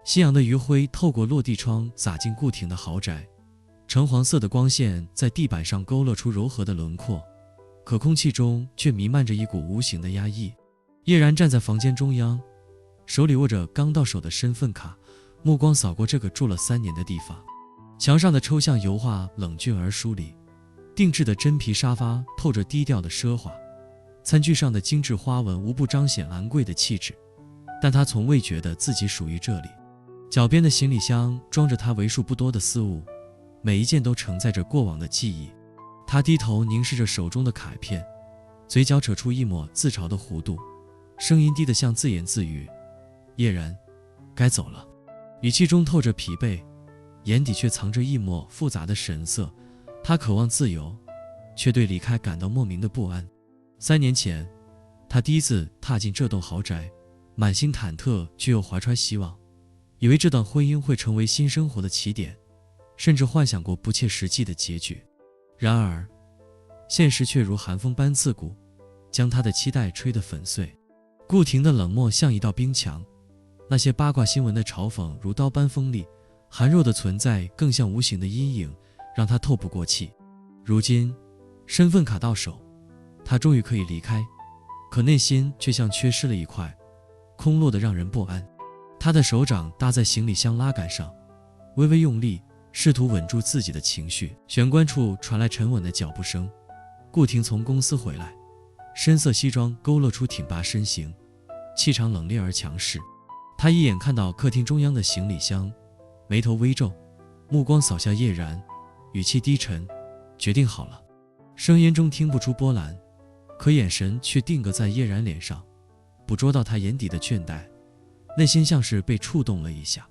夕阳的余晖透过落地窗洒进顾廷的豪宅，橙黄色的光线在地板上勾勒出柔和的轮廓，可空气中却弥漫着一股无形的压抑。叶然站在房间中央，手里握着刚到手的身份卡，目光扫过这个住了3年的地方。墙上的抽象油画冷峻而疏离，定制的真皮沙发透着低调的奢华，餐具上的精致花纹无不彰显昂贵的气质，但他从未觉得自己属于这里。脚边的行李箱装着他为数不多的私物，每一件都承载着过往的记忆。他低头凝视着手中的卡片，嘴角扯出一抹自嘲的弧度，声音低得像自言自语：叶然，该走了。语气中透着疲惫，眼底却藏着一抹复杂的神色。他渴望自由，却对离开感到莫名的不安。3年前，他第一次踏进这栋豪宅，满心忐忑却又怀揣希望，以为这段婚姻会成为新生活的起点，甚至幻想过不切实际的结局。然而，现实却如寒风般刺骨，将他的期待吹得粉碎。顾廷的冷漠像一道冰墙，那些八卦新闻的嘲讽如刀般锋利，寒肉的存在更像无形的阴影，让他透不过气。如今，身份卡到手，他终于可以离开，可内心却像缺失了一块，空落得让人不安。他的手掌搭在行李箱拉杆上，微微用力，试图稳住自己的情绪。玄关处传来沉稳的脚步声。顾廷从公司回来，深色西装勾勒出挺拔身形，气场冷冽而强势。他一眼看到客厅中央的行李箱，眉头微皱，目光扫向叶然，语气低沉：决定好了。声音中听不出波澜，可眼神却定格在叶然脸上，捕捉到他眼底的倦怠，内心像是被触动了一下。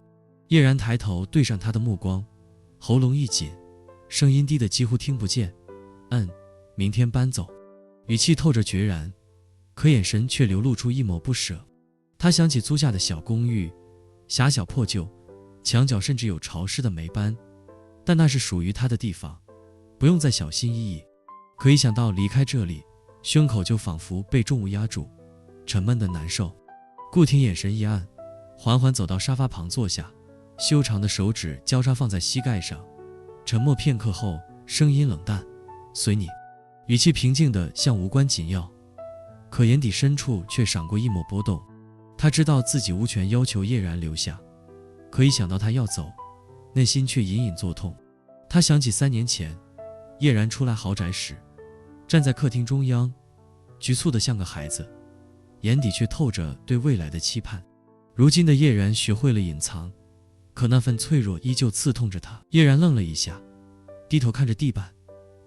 叶然抬头对上他的目光，喉咙一紧，声音低得几乎听不见：明天搬走。语气透着决然，可眼神却流露出一抹不舍。他想起租下的小公寓，狭小破旧，墙角甚至有潮湿的霉斑，但那是属于他的地方，不用再小心翼翼。可一想到离开这里，胸口就仿佛被重物压住，沉闷的难受。顾廷眼神一暗，缓缓走到沙发旁坐下，修长的手指交叉放在膝盖上，沉默片刻后，声音冷淡：随你。语气平静得像无关紧要，可眼底深处却闪过一抹波动。他知道自己无权要求叶然留下，可一想到他要走，内心却隐隐作痛。他想起3年前，叶然出来豪宅时，站在客厅中央，局促得像个孩子，眼底却透着对未来的期盼。如今的叶然学会了隐藏，可那份脆弱依旧刺痛着他。叶然愣了一下，低头看着地板，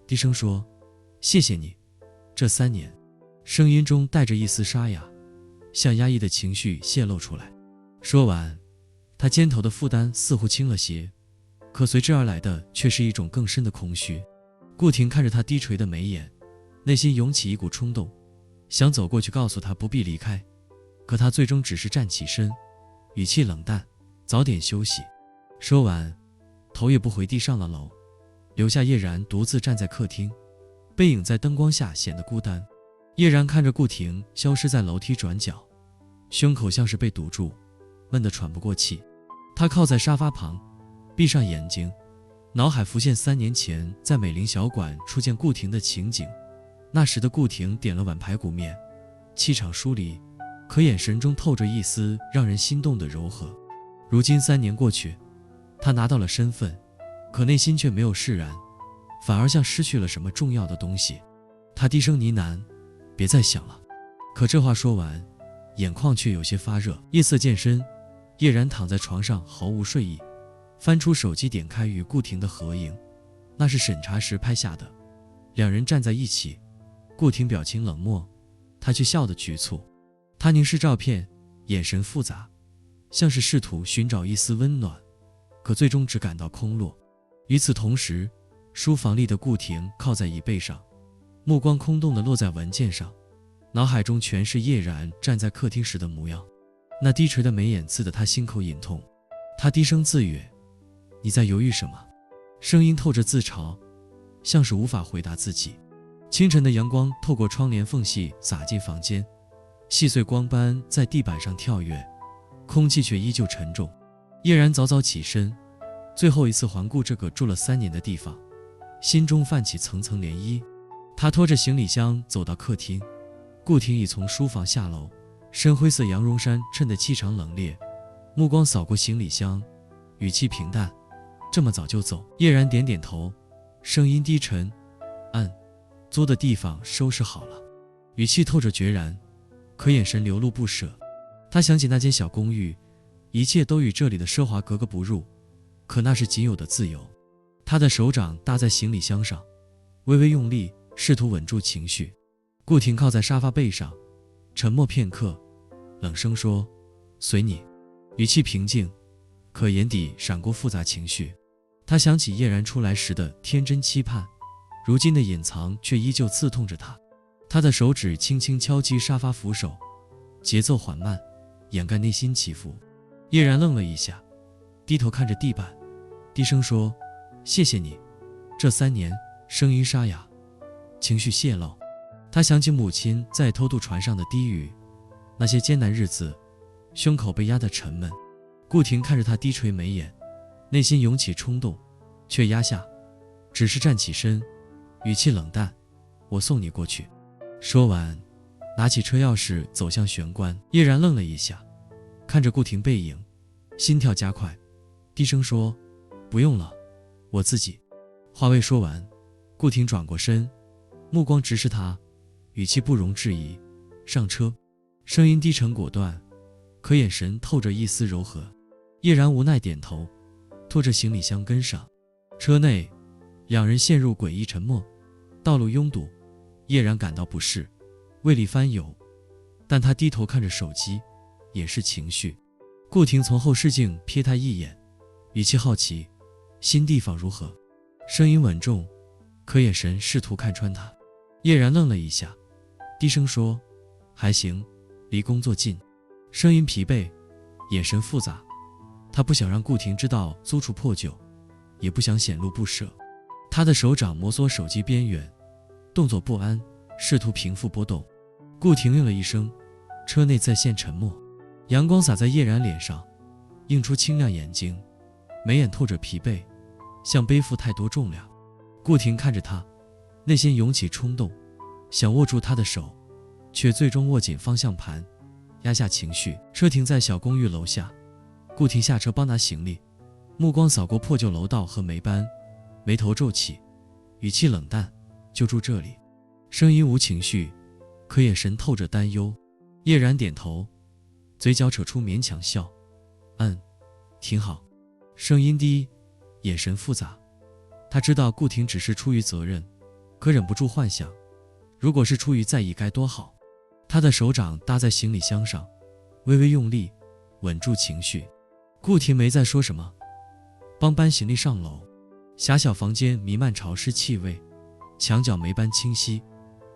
低声说：谢谢你，这3年。声音中带着一丝沙哑，像压抑的情绪泄露出来。说完，他肩头的负担似乎轻了些，可随之而来的却是一种更深的空虚。顾廷看着他低垂的眉眼，内心涌起一股冲动，想走过去告诉他不必离开，可他最终只是站起身，语气冷淡：早点休息。说完，头也不回地上了楼，留下叶然独自站在客厅，背影在灯光下显得孤单。叶然看着顾廷消失在楼梯转角，胸口像是被堵住，闷得喘不过气。他靠在沙发旁，闭上眼睛，脑海浮现3年前在美林小馆初见顾廷的情景。那时的顾廷点了碗排骨面，气场疏离，可眼神中透着一丝让人心动的柔和。如今3年过去，他拿到了身份，可内心却没有释然，反而像失去了什么重要的东西。他低声呢喃：别再想了。可这话说完，眼眶却有些发热。夜色渐深，叶然躺在床上毫无睡意，翻出手机点开与顾廷的合影，那是审查时拍下的，两人站在一起，顾廷表情冷漠，他却笑得局促。他凝视照片，眼神复杂，像是试图寻找一丝温暖，可最终只感到空落。与此同时，书房里的顾廷靠在椅背上，目光空洞地落在文件上，脑海中全是叶然站在客厅时的模样。那低垂的眉眼刺得他心口隐痛。他低声自语：你在犹豫什么？声音透着自嘲，像是无法回答自己。清晨的阳光透过窗帘缝隙洒进房间，细碎光斑在地板上跳跃，空气却依旧沉重。叶然早早起身，最后一次环顾这个住了3年的地方，心中泛起层层涟漪。他拖着行李箱走到客厅，顾廷已从书房下楼，深灰色羊绒衫衬得气场冷冽，目光扫过行李箱，语气平淡：“这么早就走？”叶然点点头，声音低沉：“租的地方收拾好了。”语气透着决然，可眼神流露不舍。他想起那间小公寓，一切都与这里的奢华格格不入，可那是仅有的自由。他的手掌搭在行李箱上，微微用力，试图稳住情绪。顾廷靠在沙发背上，沉默片刻，冷声说：“随你。”语气平静，可眼底闪过复杂情绪。他想起叶然出来时的天真期盼，如今的隐藏却依旧刺痛着他。他的手指轻轻敲击沙发扶手，节奏缓慢，掩盖内心起伏。叶然愣了一下，低头看着地板，低声说：“谢谢你，这3年。”声音沙哑，情绪泄露。他想起母亲在偷渡船上的低语，那些艰难日子，胸口被压得沉闷。顾廷看着他低垂眉眼，内心涌起冲动，却压下，只是站起身，语气冷淡：“我送你过去。”说完，拿起车钥匙走向玄关。叶然愣了一下，看着顾廷背影，心跳加快，低声说：“不用了，我自己。”话未说完，顾廷转过身，目光直视他，语气不容置疑：“上车。”声音低沉果断，可眼神透着一丝柔和。叶然无奈点头，拖着行李箱跟上。车内，两人陷入诡异沉默。道路拥堵，叶然感到不适，胃里翻涌，但他低头看着手机，掩饰情绪。顾廷从后视镜瞥他一眼，语气好奇：“新地方如何？”声音稳重，可眼神试图看穿他。叶然愣了一下，低声说：“还行，离工作近。”声音疲惫，眼神复杂。他不想让顾廷知道租处破旧，也不想显露不舍。他的手掌摩挲手机边缘，动作不安，试图平复波动。顾廷应了一声，车内再现沉默。阳光洒在叶然脸上，映出清亮眼睛，眉眼透着疲惫，像背负太多重量。顾廷看着他，内心涌起冲动，想握住他的手，却最终握紧方向盘，压下情绪。车停在小公寓楼下，顾廷下车帮拿行李，目光扫过破旧楼道和霉斑，眉头皱起，语气冷淡：“就住这里。”声音无情绪，可眼神透着担忧。叶然点头，嘴角扯出勉强笑：“挺好。”声音低，眼神复杂。他知道顾廷只是出于责任，可忍不住幻想，如果是出于在意该多好。他的手掌搭在行李箱上，微微用力，稳住情绪。顾廷没再说什么，帮搬行李上楼。狭小房间弥漫潮湿气味，墙角霉斑清晰，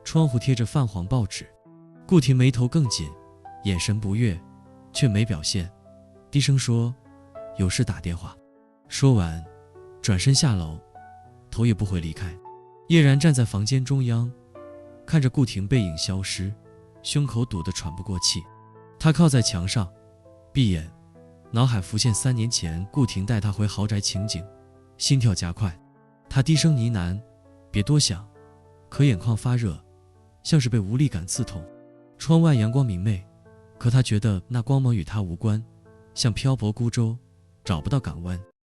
窗户贴着泛黄报纸。顾廷眉头更紧，眼神不悦，却没表现，低声说：“有事打电话。”说完，转身下楼，头也不回离开。叶然站在房间中央，看着顾廷背影消失，胸口堵得喘不过气。他靠在墙上，闭眼，脑海浮现3年前顾廷带他回豪宅情景，心跳加快。他低声呢喃：“别多想。”可眼眶发热，像是被无力感刺痛。窗外阳光明媚，可他觉得那光芒与他无关，像漂泊孤舟，找不到港湾。